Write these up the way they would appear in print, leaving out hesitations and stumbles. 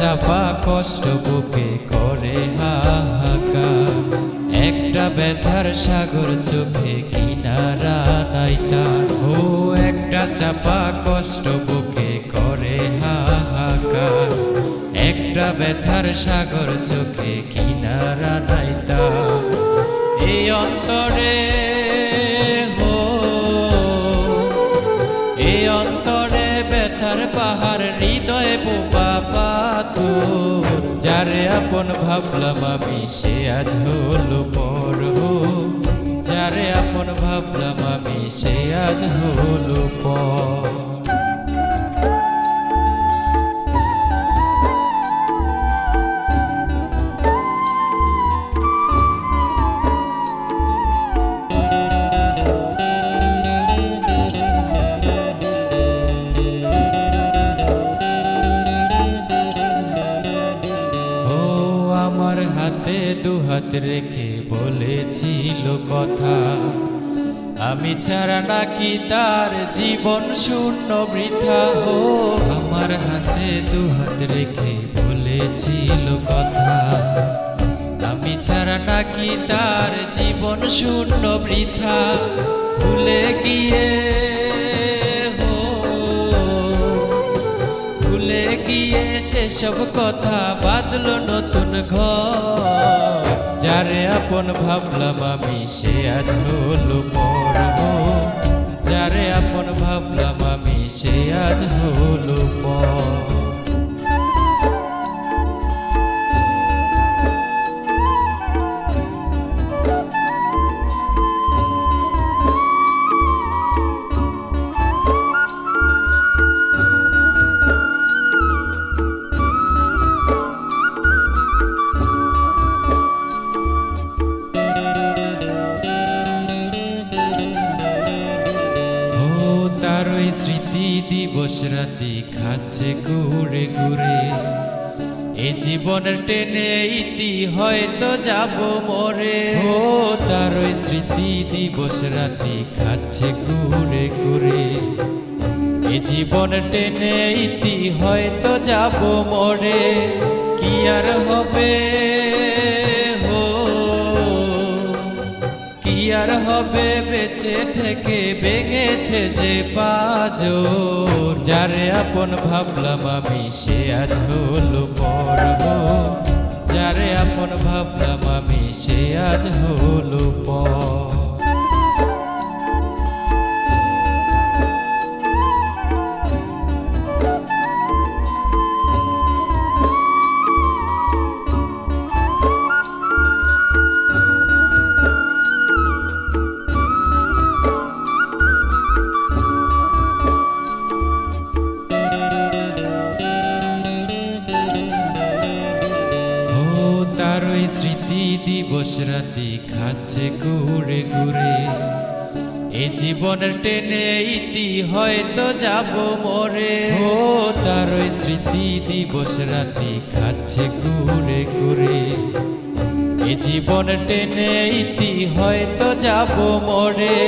চাপা কষ্ট বুকে করে হাহাকার, একটা ব্যথার সাগর চোখে কিনারা নাই তার। ও একটা চাপা কষ্ট বুকে করে হাহাকার, একটা ব্যথার সাগর চোখে কিনারা নাই তার। এই অন্তরে এই অন্তরে ব্যথার পাহাড়, হৃদয়ে বোবা পাথর। যারে আপন ভাবলাম আমি সে আজ হলো পর। যারে আপন ভাবলাম আমি সে আজ হলো পর। আমার হাতে দুহাত রেখে বলেছিল কথা, আমি ছাড়া নাকি তার জীবন শূন্য বৃথা। ও আমার হাতে দুহাত রেখে বলেছিল কথা, আমি ছাড়া নাকি তার জীবন শূন্য বৃথা। ভুলে গিয়ে ভুলে গিয়ে সেসব কথা বাঁধলো নতুন ঘর। যারে আপন ভাবলাম আমি সে আজ হলো পর। যারে আপন ভাবলাম আমি সে আজ হলো পর। তার ওই স্মৃতি দিবস রাতি খাচ্ছে ঘুরে ঘুরে, এই জীবনের টেনে ইতি হয়তো যাব মরে। ও তার ওই স্মৃতি দিবস রাতি খাচ্ছে ঘুরে ঘুরে, এই জীবনের টেনে ইতি হয়তো যাব মরে। কি আর হবে কি আর হবে বেঁচে থেকে, ভেঙেছে যে পাঁজর। যারে আপন ভাবলাম আমি সে আজ হলো পর। যারে আপন ভাবলাম আমি সে আজ হলো পর। তার ওই স্মৃতি দিবস রাতি খাচ্ছে ঘুরে ঘুরে, এই জীবনের টেনে ইতি হয়তো যাব মরে। ও তার ওই স্মৃতি দিবস রাতি খাচ্ছে ঘুরে ঘুরে, এই জীবনের টেনে ইতি হয়তো যাব মরে।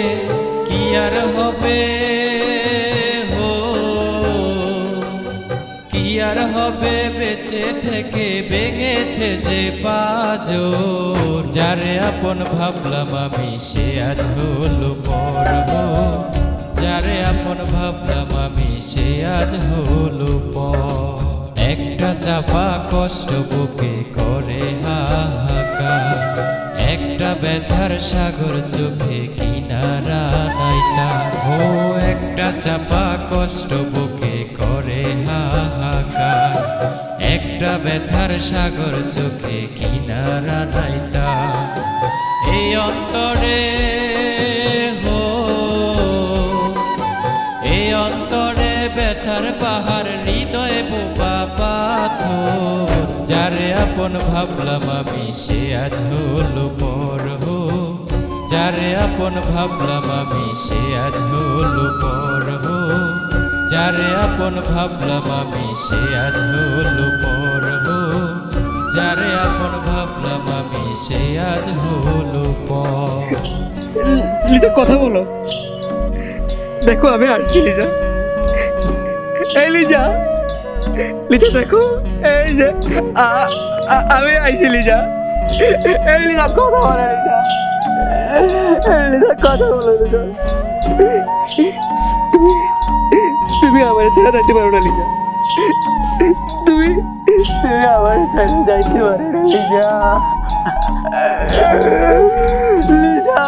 কি আর হবে কি আর হবে বেঁচে থেকে, ভেঙেছে যে পাঁজর। যারে আপন ভাবলাম আমি সে আজ হলো পর। যারে আপন ভাবলাম আমি সে আজ হলো পর। একটা চাপা কষ্ট বুকে করে হাহাকার, একটা ব্যথার সাগর চোখে কিনারা নাই তার। ও একটা চাপা কষ্ট বুকে করে হাহাকার, একটা ব্যথার সাগর চোখে কিনারা নাই তার। এই অন্তরে এই অন্তরে ব্যথার পাহাড়, হৃদয়ে বোবা পাথর। যারে আপন ভাবলাম আমি সে আজ হলো পর। যারে আপন ভাবলাম আমি সে আজ হলো পর। যারে আপন ভাবলাম আমি সে আজ হলো পর। যারে আপন ভাবলাম আমি সে আজ হলো পর। লিজা কথা বলো, দেখো আমি আসছি লিজা। এই লিজা। লিজা দেখো, এই যে আমি আইছি লিজা। এই লিজা কথা বলে, লিজা এই লিজা কথা বলে। লিজা তুমি তুমি আমার ছেড়ে যাইতে পারো না লিজা। তুমি তুমি আমার ছেড়ে যাইতে পারো না লিজা। লিজা